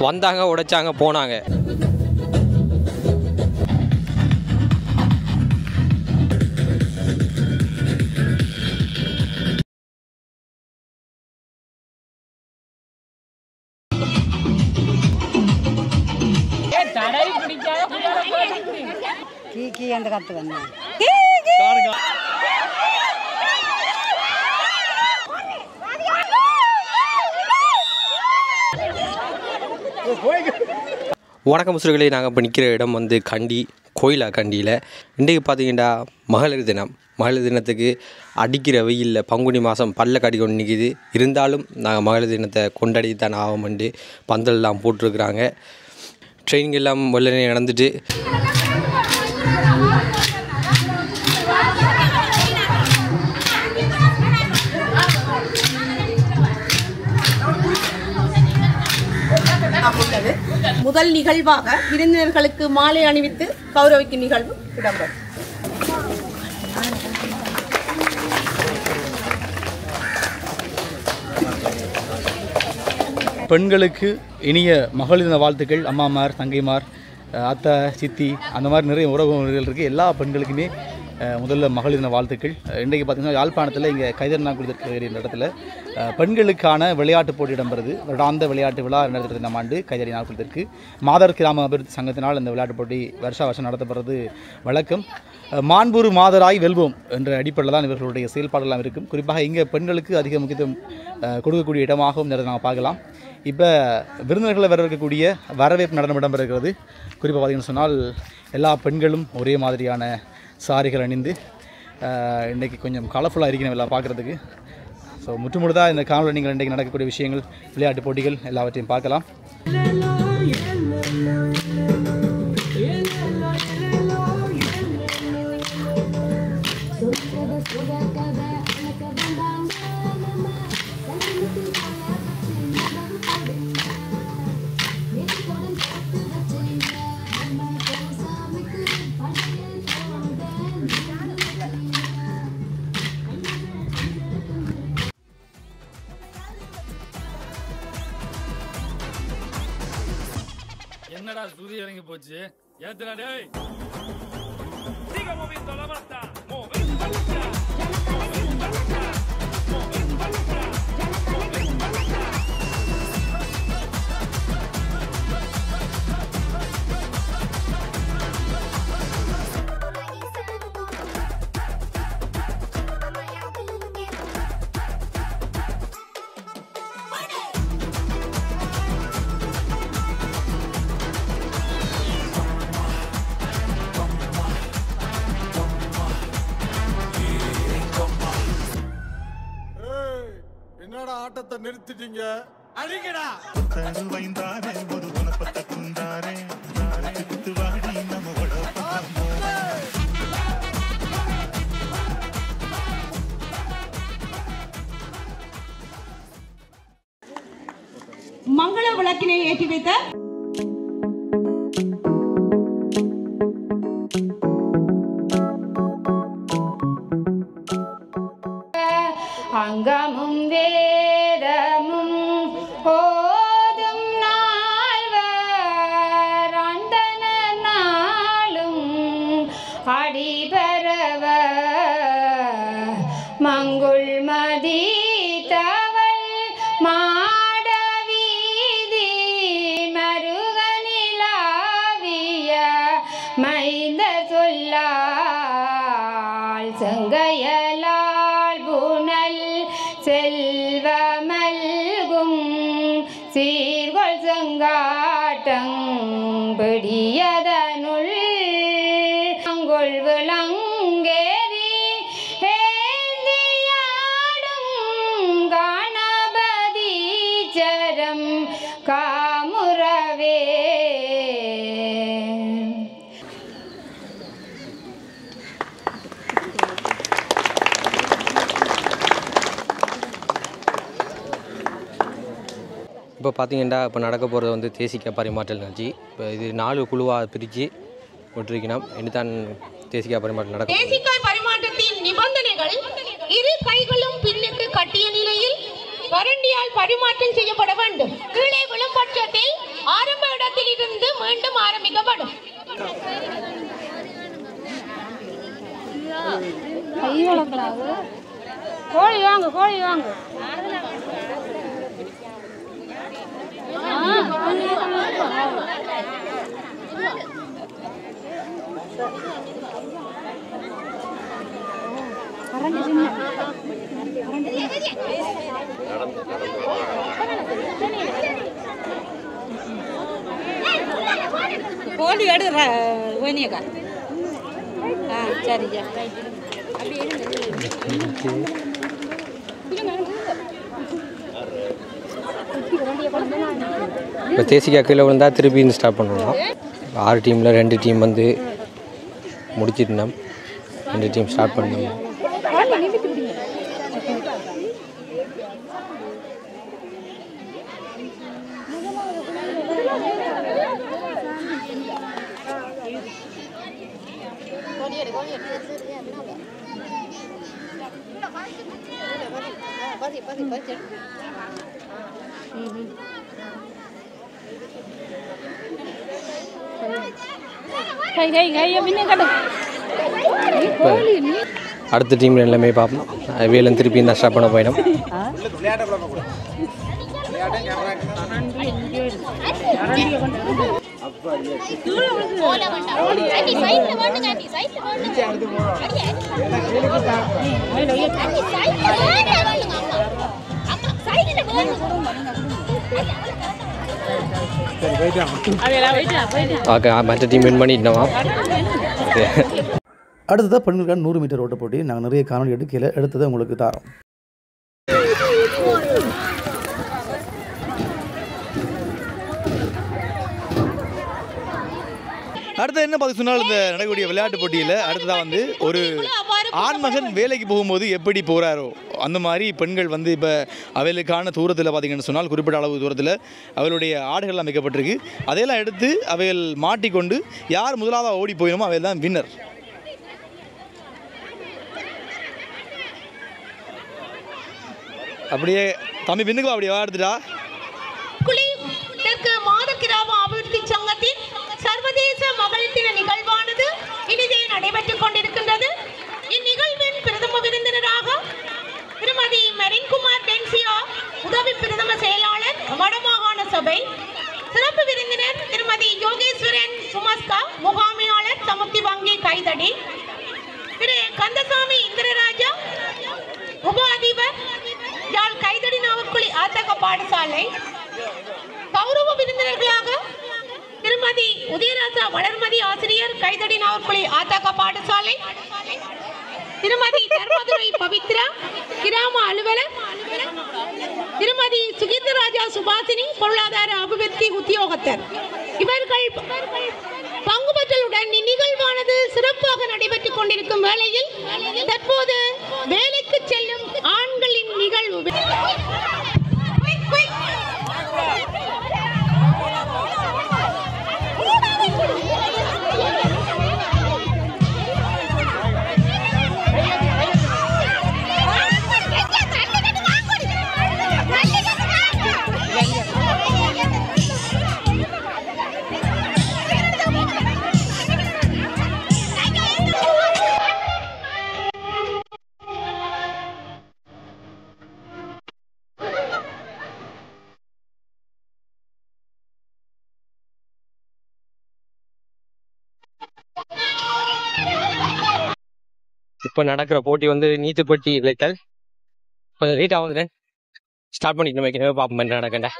வந்தாங்க, உடைச்சாங்க, போனாங்க. கீ அந்த கத்து வந்தேன். வணக்கம் முஸ்லிம்களே, நாங்கள் இப்போ நிற்கிற இடம் வந்து கண்டி கோயிலா. கண்டியில் இன்றைக்கு பார்த்தீங்கன்னா மகளிர் தினம். மகளிர் தினத்துக்கு அடிக்கிற வெயிலில் பங்குனி மாதம் பல்ல கடி கொண்டு நிற்கிது. இருந்தாலும் நாங்கள் மகளிர் தினத்தை கொண்டாடி தான் ஆகும்ண்டு பந்தல்லாம் போட்டிருக்குறாங்க. ட்ரெயினிங் எல்லாம் வெள்ளனே நடந்துட்டு முதல் நிகழ்வாக விருந்தினர்களுக்கு மாலை அணிவித்து கௌரவிக்கும் நிகழ்வு இடம்பெறும். பெண்களுக்கு இனிய மகளிர் தின வாழ்த்துக்கள். அம்மாமார், தங்கைமார், அத்தை, சித்தி, அந்த மாதிரி நிறைய உறவுகள் இருக்குது. எல்லா பெண்களுக்குமே முதல்ல மகளிர் தின வாழ்த்துக்கள். இன்றைக்கு பார்த்திங்கன்னா யாழ்ப்பாணத்தில் இங்கே கைதர்நாக்குடி என்ற இடத்துல பெண்களுக்கான விளையாட்டுப் போட்டி இடம்பெறுது. வருடாந்த விளையாட்டு விழா 2022 ஆண்டு கைதறி நாக்குளத்திற்கு மாதர் கிராம அபிவிருத்தி சங்கத்தினால் இந்த விளையாட்டுப் போட்டி வருஷம் நடத்தப்படுறது வழக்கம். மாண்புறு மாதராய் வெல்வோம் என்ற அடிப்படையில் தான் இவர்களுடைய செயல்பாடுலாம் இருக்கும். குறிப்பாக இங்கே பெண்களுக்கு அதிக முக்கியத்துவம் கொடுக்கக்கூடிய இடமாகவும் நாங்கள் பார்க்கலாம். இப்போ விருந்தினர்களை வரவேற்கக்கூடிய வரவேற்பு நடனம் இடம்பெறுகிறது. குறிப்பாக பார்த்திங்கன்னு சொன்னால் எல்லா பெண்களும் ஒரே மாதிரியான சாரிகள் அணிந்து இன்றைக்கி கொஞ்சம் கலர்ஃபுல்லாக இருக்கணும் எல்லாம் பார்க்குறதுக்கு. ஸோ முற்றுமுழுதாக இந்த காணொலியில் நீங்கள் இன்றைக்கி நடக்கக்கூடிய விஷயங்கள், விளையாட்டு போட்டிகள் எல்லாவற்றையும் பார்க்கலாம். என்னடா சூரிய இறங்கி போச்சு, ஏத்துடா டேய். என்னடா ஆட்டத்தை நிறுத்திட்டீங்க? அடிங்கடா. தருவைந்தாரே ஒரு குணப்பட்ட குந்தாரே குத்து வாடி நம்மோட மங்கள விளக்கினை ஏற்றி வைத்த அங்கமும் வேதமும் ஓதும் நால்வர் அந்தன நாளும் அடிபரவ மங்குள் மதி தவள் மாட வீதி மருகனிலாவிய மைந்த சொல்லால் செங்கையலால் புனல் செல்வமல்கும் சீர்கொள் செங்காட்டங் பிடியதனுள் அங்கொள் விளங்கேறி ஏந்தியாடும் கணபதீச்சரம் காமுறவே. இப்போ பார்த்தீங்கன்னா இப்போ நடக்க போகிறது வந்து தேசிக்க பரிமாற்றல் நிகழ்ச்சி. இப்போ இது 4 குழுவாக பிரித்து விட்டுருக்கணும். இனிதான் தேசிக்காய் பரிமாற்றம் நடக்கும். தேசிக்காய் பரிமாற்றத்தின் நிபந்தனைகள் இரு கைகளும் பின்னுக்கு கட்டிய நிலையில் கரண்டியால் பரிமாற்றம் செய்யப்பட வேண்டும். கீழே விழும் பட்சத்தில் ஆரம்ப இடத்தில் இருந்து மீண்டும் ஆரம்பிக்கப்படும். கோழி வாங்க கோழி வாங்க கோழி எடுற ஓனியக்கா சரிங்க இப்போ தேசிக்காய் கீழே விழுந்தால் திருப்பி ஸ்டார்ட் பண்ணுறோம். 6 டீமில் 2 டீம் வந்து முடிச்சிருந்தோம். 2 டீம் ஸ்டார்ட் பண்ணோம். அடுத்த டீம் எல்லாமே பார்ப்போம். வேலை திருப்பி இந்த ஸ்டார்ட் பண்ண போயிடும். மற்ற டீம் வின் பண்ணிட்டோமா. அடுத்ததாக பெண்களுக்கான 100 மீட்டர் ஓட்ட போட்டி நாங்கள் நிறைய காணொலி எடுக்கல, எடுத்ததை உங்களுக்கு தாரோம். அடுத்து என்ன பார்த்து சொன்னால் இந்த நடக்கக்கூடிய விளையாட்டு போட்டியில் அடுத்ததாக வந்து ஒரு ஆண்மகன் வேலைக்கு போகும்போது எப்படி போகிறாரோ அந்த மாதிரி பெண்கள் வந்து இப்போ அவைகளுக்கான தூரத்தில் பார்த்திங்கன்னு சொன்னால் குறிப்பிட்ட அளவு தூரத்தில் அவளுடைய ஆடுகள் அமைக்கப்பட்டிருக்கு. அதையெல்லாம் எடுத்து அவைகள் மாட்டிக்கொண்டு யார் முதலாவது ஓடி போயிடுமோ அவைகள் தான் வின்னர். அப்படியே தம்பி பின்னுக்கு அப்படியே எடுத்துட்டா. மாத கிராம அபிவிருத்தி சங்கத்தின் சர்வதேச மகளிர் தின நிகழ்வானது இனிதே நடைபெற்றுக் கொண்டிருக்கின்றது. இந்நிகழ்வின் பிரதம விருந்தினராக திருமதி மெரின்குமார் டென்சியா, உதவி பிரதம செயலாளர் வடமாகாண சபை, சிறப்பு விருந்தினர் திருமதி யோகேஸ்வரன் சுமஸ்கா, முகாமையாளர் சமுத்தி வங்கி கைதடி, திரு கந்தசாமி இந்திரராஜா, உப அதிபர் யாழ் கைதடி நாவற்குழி ஆத்தக பாடசாலை, கௌரவ விருந்தினர்களாக திருமதி உதயராஜா வளர்மதி ஆசிரியர் கைதடி நாவற்குழி ஆத்தக பாடசாலை, திருமதி தர்மதுரை பவித்ரா கிராம அலுவலர், திருமதி சுகீர்தராஜா சுபாசினி பொருளாதார அபிவிருத்தி உத்தியோகத்தர், இவர்கள் பங்கு பெற்றலுடன் இந்நிகழ்வானது சிறப்பாக நடைபெற்றுக் கொண்டிருக்கும் வேளையில் தற்போது வேலைக்கு செல்லும் ஆண்களின் நிகழ்வு. இப்போ நடக்கிற போட்டி வந்து நீத்துப்பட்டி இழைத்தல். கொஞ்சம் லேட் ஆகுது, ஸ்டார்ட் பண்ணிட்டு நம்ம வைக்கணும். பார்ப்போம் என்ன நடக்கண்டா.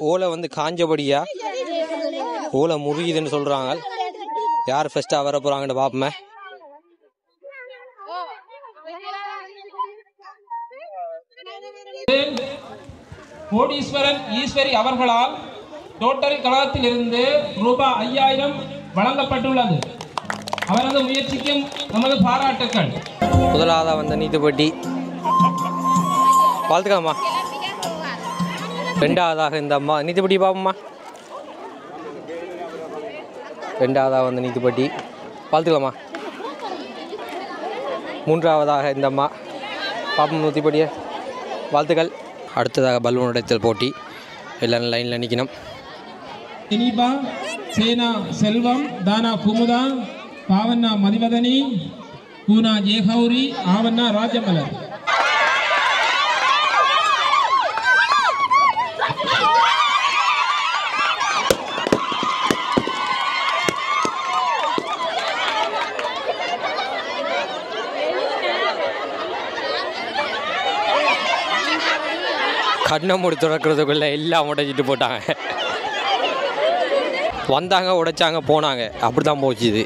ஓலை வந்து காஞ்சபடியா ஓலை முறியுதுன்னு சொல்கிறாங்க. யார் ஃபஸ்ட்டாக வர போகிறாங்கன்னு பார்ப்போமே. கோடீஸ்வரன் ஈஸ்வரி அவர்களால் ரோட்டரி கழகத்திலிருந்து ரூபாய் 5000 வழங்கப்பட்டுள்ளது. அவரது முயற்சிக்கும் நமது பாராட்டுக்கள். முதலாவதாக வந்த நீதிபதி வாழ்த்துக்கலாமா. ரெண்டாவதாக இந்த அம்மா நீதிபதி பாப்பம்மா. ரெண்டாவதாக வந்த நீதிபதி வாழ்த்துக்கலாமா. மூன்றாவதாக இந்த அம்மா பாப்பம் நீதிபதியை வாழ்த்துக்கள். அடுத்ததாக பலூன் உடைத்தல் போட்டி. எல்லாரும் லைனில் நிற்கணும். இனிபா சேனா செல்வம் தானா குமுதா பாவண்ணா மதிவதனி பூனா ஜெயகௌரி ஆவண்ணா ராஜமலர். கண்ணை மூடி திறக்கிறதுக்குள்ளே எல்லாம் உடைச்சிட்டு போட்டாங்க. வந்தாங்க, உடைச்சாங்க, போனாங்க. அப்படி தான் போச்சு இது.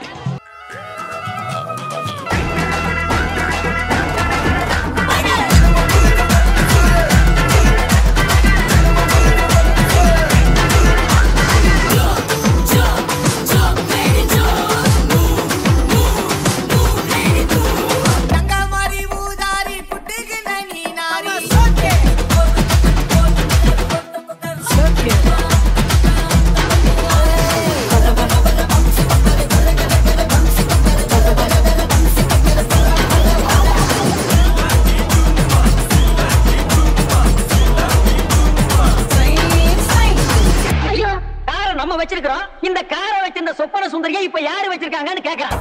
இந்த காரை வச்சிருந்த சொப்பன சுந்தரியை இப்ப யாரு வச்சிருக்காங்கன்னு கேக்குறான்.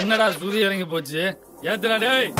என்னடா சூரிய இறங்கி போச்சு ஏத்துடா டேய்.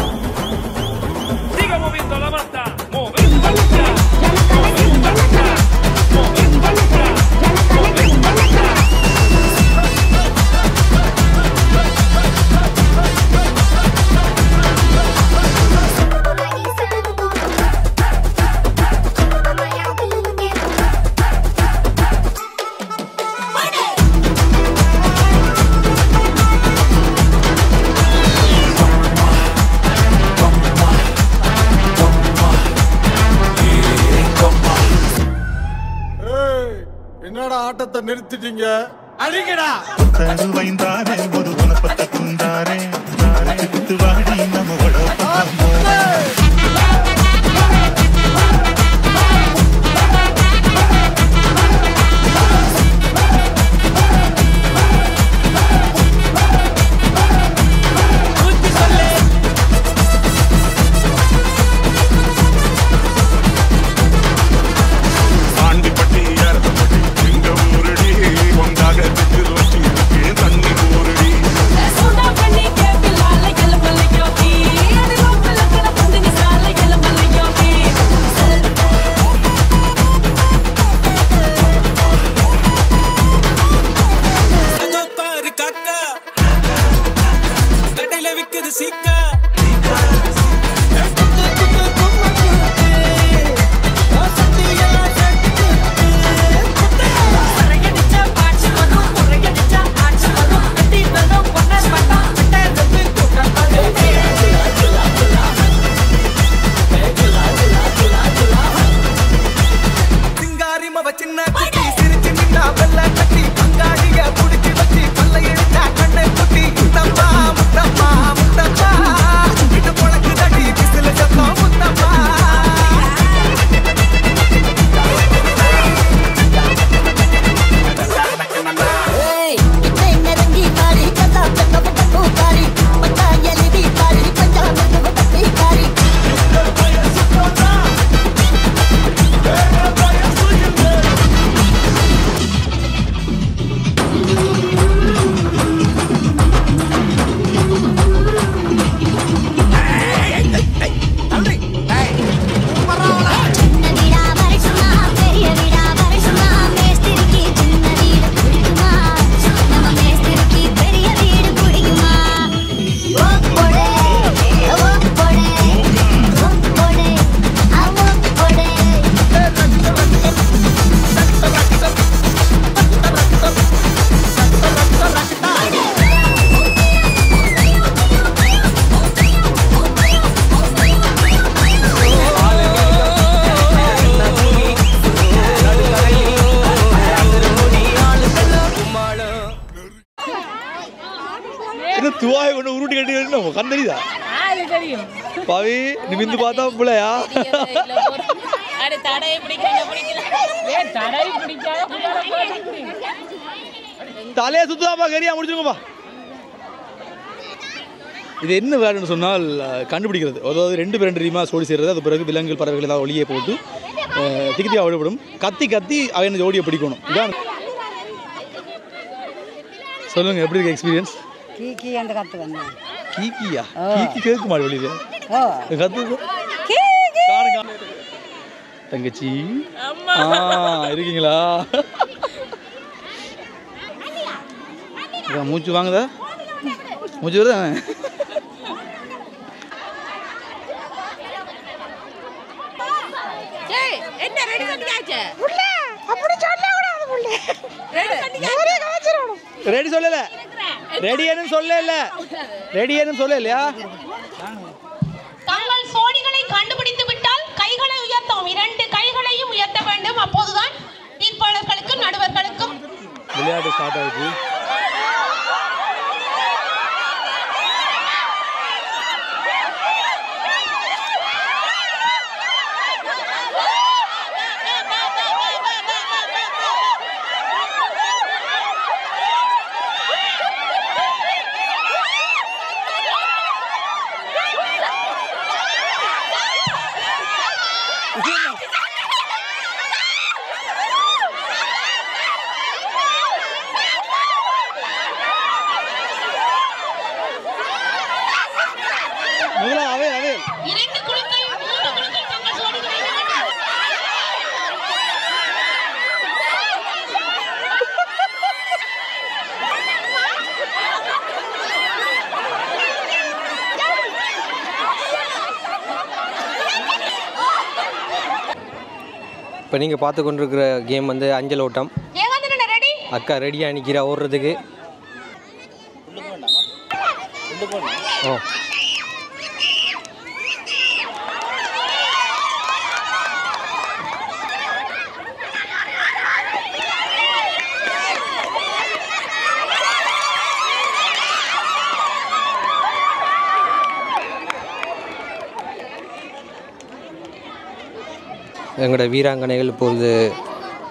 என்னடா ஆட்டத்தை நிறுத்திட்டீங்க? அடிக்கடா. வைந்தாரே ஒரு குணப்பட்ட குந்தாரே குத்து வாடி நம்மோட பண்ணி கேட்கலால எல்ல மல்லையோடி அது ரொம்ப லக்கன பந்தனி என்ன துவாயை கொண்டு உருட்டி கட்டி கண் தெரியுதா பாவி நிமிந்து பார்த்தா பிள்ளையா தலையை சுத்தமாப்பா கரியா முடிச்சுங்கப்பா. இது என்ன விளையாடுன்னு சொன்னால் கண்டுபிடிக்கிறது. அதாவது 2 பேர் 2 டீமாக சோடி செய்கிறது. அது பிறகு விலங்குகள் பறவைகள் ஏதாவது ஒளியை போட்டு திக்கித்தியாக விடப்படும். கத்தி கத்தி அவன் ஜோடியை பிடிக்கணும். இதான் சொல்லுங்க, எப்படி இருக்கு எக்ஸ்பீரியன்ஸ்? கீக்கி அந்த கத்து வந்தேன். கீக்கியா? கீக்கி கேட்க மாட்டேன் வெளியில் கத்து தங்கச்சி இருக்கீங்களா? மூச்சு வாங்குதா? மூச்சு வருதா? ரெடி சொல்லல, ரெடி ஏன்னு சொல்லலையா? தங்கள் சோடிகளை கண்டுபிடித்து விட்டால் கைகளை உயர்த்தவும், 2 கைகளையும் உயர்த்த வேண்டும். அப்போதுதான் தீர்ப்பாளர்களுக்கும் நடுவர்களுக்கும் விளையாட்டு ஸ்டார்ட் ஆகுது. இப்போ நீங்கள் பார்த்து கொண்டிருக்கிற கேம் வந்து அஞ்சல் ஓட்டம். அக்கா ரெடியாக நிற்கிறா ஓடுறதுக்கு. ஓ எங்களோட வீராங்கனைகள் இப்பொழுது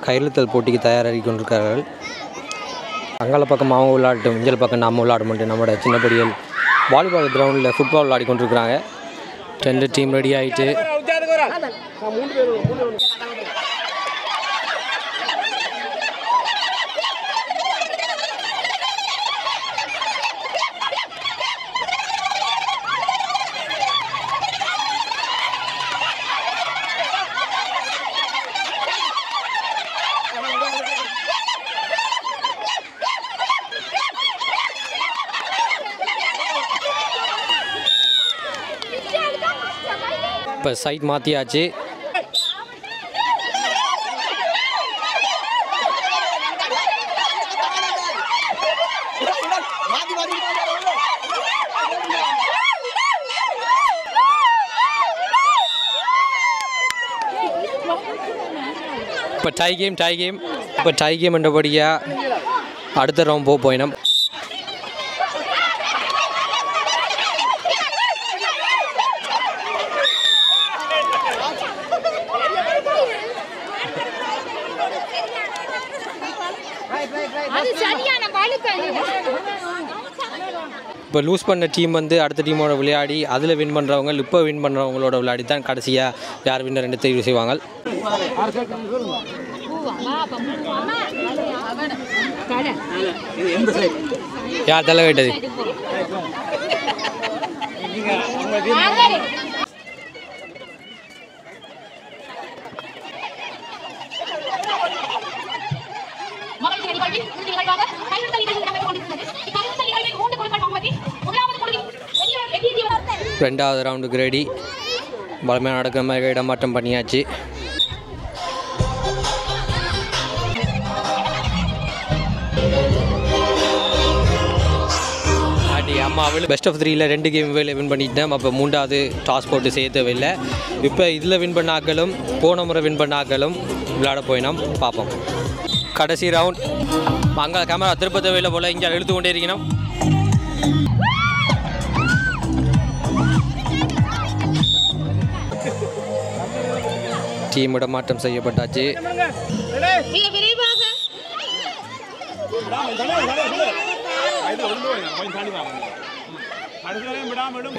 கயிறுத்தல் போட்டிக்கு தயாராகி கொண்டிருக்கிறார்கள். அங்கால பக்கம் அவங்க விளையாட்டும், இஞ்சல் பக்கம் நாம் விளையாட மாட்டோம். நம்மளோட சின்னப்படிகள் வாலிபால் கிரவுண்டில் ஃபுட்பால் விளையாடி கொண்டிருக்கிறாங்க. 2 டீம் ரெடி ஆகிட்டு இப்போ சைட் மாற்றியாச்சு. இப்போ டை கேம் என்றபடியாக அடுத்த ரவுண்ட் போயினோம். இப்போ லூஸ் பண்ண டீம் வந்து அடுத்த டீமோட விளையாடி அதில் வின் பண்ணுறவங்க இப்போ வின் பண்ணுறவங்களோட விளையாடி தான் கடைசியாக யார் வின்னர் என்று தெரிவு செய்வாங்க. யார் தலை கேட்டது? ரெண்டாவது ரவுண்டுக்கு ரெடி. பலமையாக நடக்கிற மாதிரி இடமாற்றம் பண்ணியாச்சு. அம்மா பெஸ்ட் ஆஃப் 3ல் 2 கேம் வின் பண்ணிட்டேன். அப்போ 3வது டாஸ் போட்டு செய்ய தேவையில்லை. இப்போ இதில் வின் பண்ண ஆக்களும் போன முறை வின் பண்ண ஆக்களும் விளையாட போயினோம். பார்ப்போம். கடைசி ரவுண்ட். அங்கே கேமரா திருப்ப தேவையில்லை போல் இங்கே இழுத்து கொண்டே இருக்கணும். டீம் இடமாற்றம் செய்யப்பட்டாச்சு. மிக விரைவாக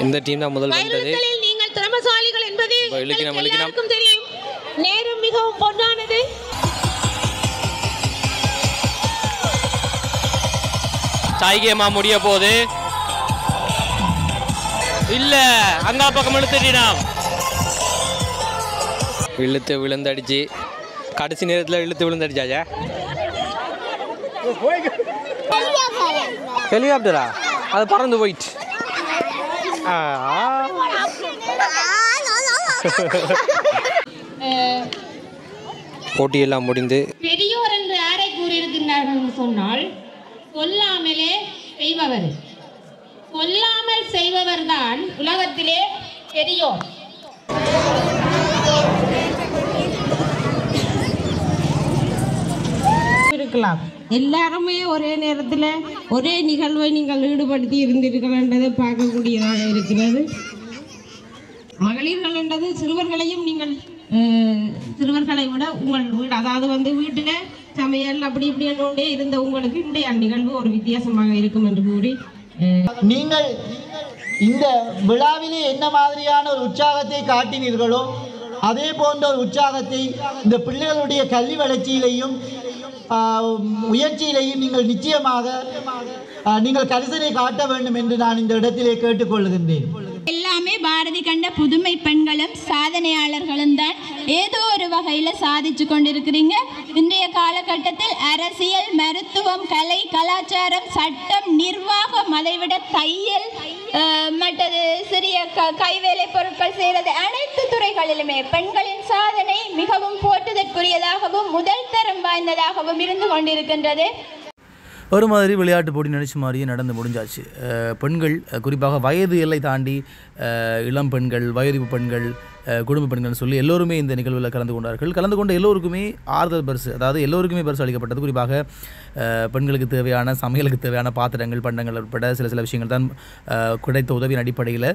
இந்த டீம் தான் முதல் வந்தது. வயலுகளில் நீங்கள் திறமசாலிகள் என்பது எல்லாருக்கும் தெரியும். நேரம் மிகவும் பொன்னானது. சாய்கேமா முடிய போது இல்ல அங்கா பக்கம் இழுத்து விழுந்தடிச்சு கடைசி நேரத்தில் இழுத்து விழுந்தடிச்சாச்சா. ஹெலிகாப்டரா அது பறந்து போயிட்டு. போட்டியெல்லாம் முடிந்து பெரியோர் என்று யாரை கூறியிருக்கின்றார்கள் சொன்னால் சொல்லாமலே செய்பவர். சொல்லாமல் செய்பவர் தான் உலகத்திலே பெரியோர். இருக்கலாம். எல்லாருமே ஒரே நேரத்தில் ஒரே நிகழ்வை நீங்கள் ஈடுபடுத்தி இருந்திருக்கிறன்றதை பார்க்கக்கூடியதாக இருக்கிறது. மகளிர்கள் என்றது சிறுவர்களையும் நீங்கள் சிறுவர்களை விட உங்கள் வீடு அதாவது வீட்டில் சமையல் அப்படி இப்படி என்னோடே இருந்த உங்களுக்கு இன்றைய நிகழ்வு ஒரு வித்தியாசமாக இருக்கும் என்று கூறி நீங்கள் இந்த விழாவிலே என்ன மாதிரியான ஒரு உற்சாகத்தை காட்டினீர்களோ அதே போன்ற ஒரு உற்சாகத்தை இந்த பிள்ளைகளுடைய கல்வி வளர்ச்சியிலையும் முயற்சியிலையும் நீங்கள் நிச்சயமாக நீங்கள் கரிசனை காட்ட வேண்டும் என்று நான் இந்த இடத்திலே கேட்டுக்கொள்கின்றேன். எல்லாமே பாரதி கண்ட புதுமை பெண்களும் சாதனையாளர்களும் தான் ஏதோ ஒரு வகையில் சாதிச்சு கொண்டிருக்கிறீங்க. இன்றைய காலகட்டத்தில் அரசியல், மருத்துவம், கலை, கலாச்சாரம், சட்டம், நிர்வாகம், அதைவிட தையல், மற்றது சிறிய கைவேலை பொருட்கள் செய்கிறது, அனைத்து துறைகளிலுமே பெண்களின் சாதனை மிகவும் போற்றுதற்குரியதாகவும் முதல் தரம் வாய்ந்ததாகவும் இருந்து கொண்டிருக்கின்றது. ஒரு மாதிரி விளையாட்டு போட்டி நினைச்ச மாதிரியே நடந்து முடிஞ்சாச்சு. பெண்கள் குறிப்பாக வயது எல்லை தாண்டி இளம் பெண்கள், வயோதிப்பு பெண்கள், குடும்ப பெண்கள்னு சொல்லி எல்லோருமே இந்த நிகழ்வில் கலந்து கொண்டார்கள். கலந்து கொண்ட எல்லோருக்குமே ஆறுதல் பரிசு, அதாவது எல்லோருக்குமே பரிசு அளிக்கப்பட்டது. குறிப்பாக பெண்களுக்கு தேவையான சமையலுக்கு தேவையான பாத்திரங்கள், பண்டங்கள் உட்பட சில விஷயங்கள் தான் கிடைத்த உதவியின் அடிப்படையில்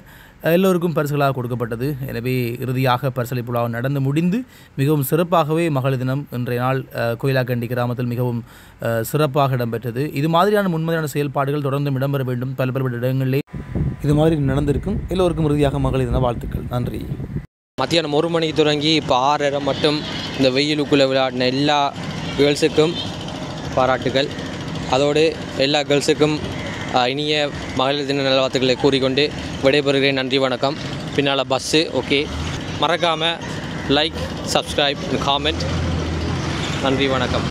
எல்லோருக்கும் பரிசுகளாக கொடுக்கப்பட்டது. எனவே இறுதியாக பரிசளிப்பு விழா நடந்து முடிந்து மிகவும் சிறப்பாகவே மகளிர் தினம் இன்றைய நாள் கோயிலாக்கண்டி கிராமத்தில் மிகவும் சிறப்பாக இடம்பெற்றது. இது மாதிரியான முன்மாதிரியான செயல்பாடுகள் தொடர்ந்து இடம்பெற வேண்டும். பல்வேறு இடங்களிலே இது மாதிரி நடந்திருக்கும். எல்லோருக்கும் இறுதியாக மகளிர் தின வாழ்த்துக்கள். நன்றி. மத்தியானம் 1 மணிக்கு தொடங்கி இப்போ 6:30 மட்டும் இந்த வெயிலுக்குள்ளே விளையாடின எல்லா கேர்ள்ஸுக்கும் பாராட்டுகள். அதோடு எல்லா கேர்ள்ஸுக்கும் இனிய மகளிர் தின நல்வாழ்த்துக்களை கூறிக்கொண்டு விடைபெறுகிறேன். நன்றி, வணக்கம். பின்னால் பஸ்ஸு ஓகே. மறக்காமல் லைக், சப்ஸ்கிரைப், காமெண்ட். நன்றி, வணக்கம்.